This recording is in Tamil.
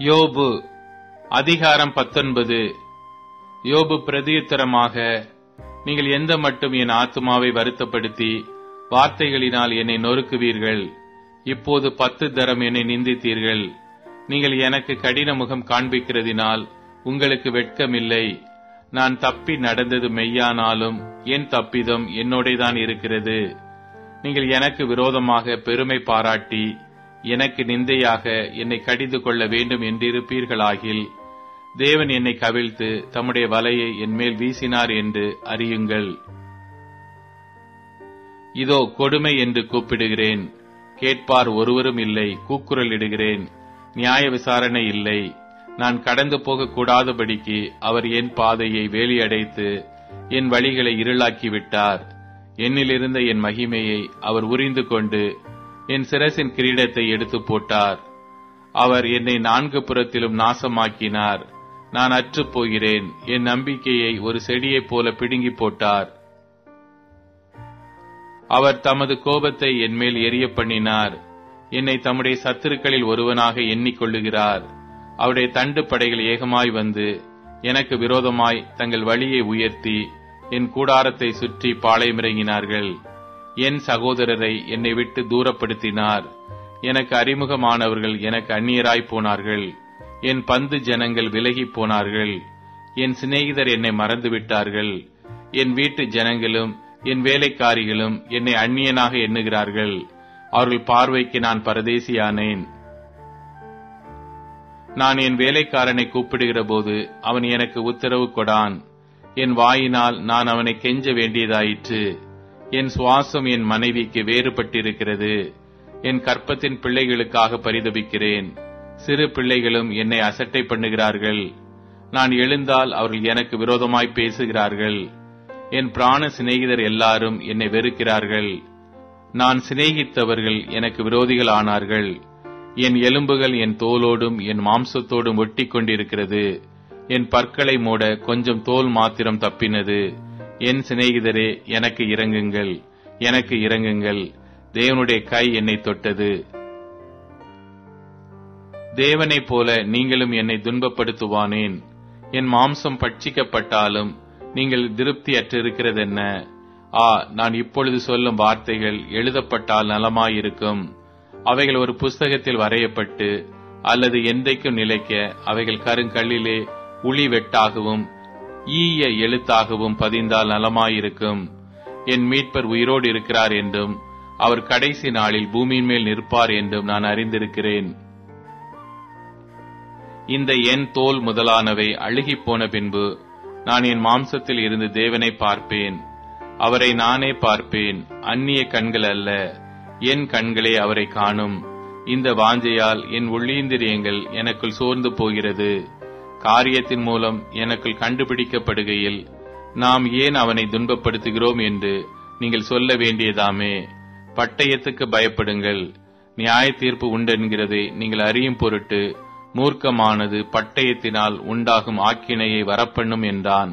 யோபு அதிகாரம் 19. யோபு பிரதியுத்தரமாக, நீங்கள் எந்த மட்டும் என் ஆத்துமாவை வருத்தப்படுத்தி வார்த்தைகளினால் என்னை நொறுக்குவீர்கள்? இப்போது 10 தரம் என்னை நிந்தித்தீர்கள். நீங்கள் எனக்கு கடின முகம் காண்பிக்கிறதினால் உங்களுக்கு வெட்கமில்லை. நான் தப்பி நடந்தது மெய்யானாலும் என் தப்பிதம் என்னோடேதான் இருக்கிறது. நீங்கள் எனக்கு விரோதமாக பெருமை பாராட்டி எனக்கு நிந்தையாக என்னை கடிந்து கொள்ள வேண்டும் என்றிருப்பீர்களாகில், தேவன் என்னை கவிழ்த்து தம்முடைய வலையை என்மேல் வீசினார் என்று அறியுங்கள். இதோ கொடுமை என்று கூப்பிடுகிறேன், கேட்பார் ஒருவரும் இல்லை. கூக்குரலிடுகிறேன், நியாய விசாரணை இல்லை. நான் கடந்து போக கூடாதபடிக்கு அவர் என் பாதையை வேலியடைத்து என் வழிகளை இருளாக்கி விட்டார். என்னிலிருந்த என் மகிமையை அவர் உரிந்து கொண்டு என் சிரசின் கிரீடத்தை எடுத்து போட்டார். அவர் என்னை 4 புறத்திலும் நாசமாக்கினார். நான் அற்றுப் போகிறேன். என் நம்பிக்கையை ஒரு செடியைப் போல பிடுங்கி போட்டார். அவர் தமது கோபத்தை என்மேல் எரிய பண்ணினார். என்னை தம்முடைய சத்துருக்களில் ஒருவனாக எண்ணிக்கொள்ளுகிறார். அவருடைய தண்டு படைகள் ஏகமாய் வந்து எனக்கு விரோதமாய் தங்கள் வழியை உயர்த்தி என் கூடாரத்தை சுற்றி பாளையமிறங்கினார்கள். என் சகோதரரை என்னை விட்டு தூரப்படுத்தினார். எனக்கு அறிமுகமானவர்கள் எனக்கு அந்நியராய் போனார்கள். என் பந்து ஜனங்கள் விலகி போனார்கள். என் சிநேகிதர் என்னை மறந்துவிட்டார்கள். என் வீட்டு ஜனங்களும் என் வேலைக்காரிகளும் என்னை அந்நியனாக எண்ணுகிறார்கள். அவர்கள் பார்வைக்கு நான் பரதேசியானேன். நான் என் வேலைக்காரனை கூப்பிடுகிற போது அவன் எனக்கு உத்தரவு கொடான். என் வாயினால் நான் அவனை கெஞ்ச வேண்டியதாயிற்று. என் சுவாசம் என் மனைவிக்கு வேறுபட்டிருக்கிறது. என் கற்பத்தின் பிள்ளைகளுக்காக பரிதபிக்கிறேன். சிறு பிள்ளைகளும் என்னை அசட்டை பண்ணுகிறார்கள். நான் எழுந்தால் அவர்கள் எனக்கு விரோதமாய் பேசுகிறார்கள். என் பிராண சிநேகிதர் எல்லாரும் என்னை வெறுக்கிறார்கள். நான் சிநேகித்தவர்கள் எனக்கு விரோதிகள் ஆனார்கள். என் எலும்புகள் என் தோலோடும் என் மாம்சத்தோடும் ஒட்டி கொண்டிருக்கிறது. என் பற்களை மூட கொஞ்சம் தோல் மாத்திரம் தப்பினது. என் சிநேகிதரே, எனக்கு இரங்குங்கள், எனக்கு இரங்குங்கள். தேவனுடைய கை என்னை தொட்டது. தேவனைப் போல நீங்களும் என்னை துன்பப்படுத்துவானேன்? என் மாம்சம் பட்சிக்கப்பட்டாலும் நீங்கள் திருப்தியற்றிருக்கிறதென்ன? நான் இப்பொழுது சொல்லும் வார்த்தைகள் எழுதப்பட்டால் நலமாயிருக்கும். அவைகள் ஒரு புஸ்தகத்தில் வரையப்பட்டு அல்லது என்றைக்கும் நிலைக்க அவைகள் கருங்கல்லிலே உளி வெட்டாகவும் ஈய எழுத்தாகவும் பதிந்தால் நலமாயிருக்கும். என் மீட்பர் உயிரோடு இருக்கிறார் என்றும் அவர் கடைசி நாளில் பூமியின் மேல் நிற்பார் என்றும் நான் அறிந்திருக்கிறேன். இந்த என் தோல் முதலானவை அழுகி போன பின்பு நான் என் மாம்சத்தில் இருந்து தேவனை பார்ப்பேன். அவரை நானே பார்ப்பேன், அந்நிய கண்கள் அல்ல. என் கண்களே அவரை காணும். இந்த வாஞ்சையால் என் உள்ளீந்திரியங்கள் எனக்குள் சோர்ந்து போகிறது. காரியத்தின் மூலம் எனக்குள் கண்டுபிடிக்கப்படுகையில் நாம் ஏன் அவனை துன்பப்படுத்துகிறோம் என்று நீங்கள் சொல்ல வேண்டியதாமே. பட்டயத்துக்கு பயப்படுங்கள், நியாய தீர்ப்பு உண்டென்கிறதை நீங்கள் அறியும் பொருட்டு மூர்க்கமானது பட்டயத்தினால் உண்டாகும் ஆக்கினையை வரப்பண்ணும் என்றான்.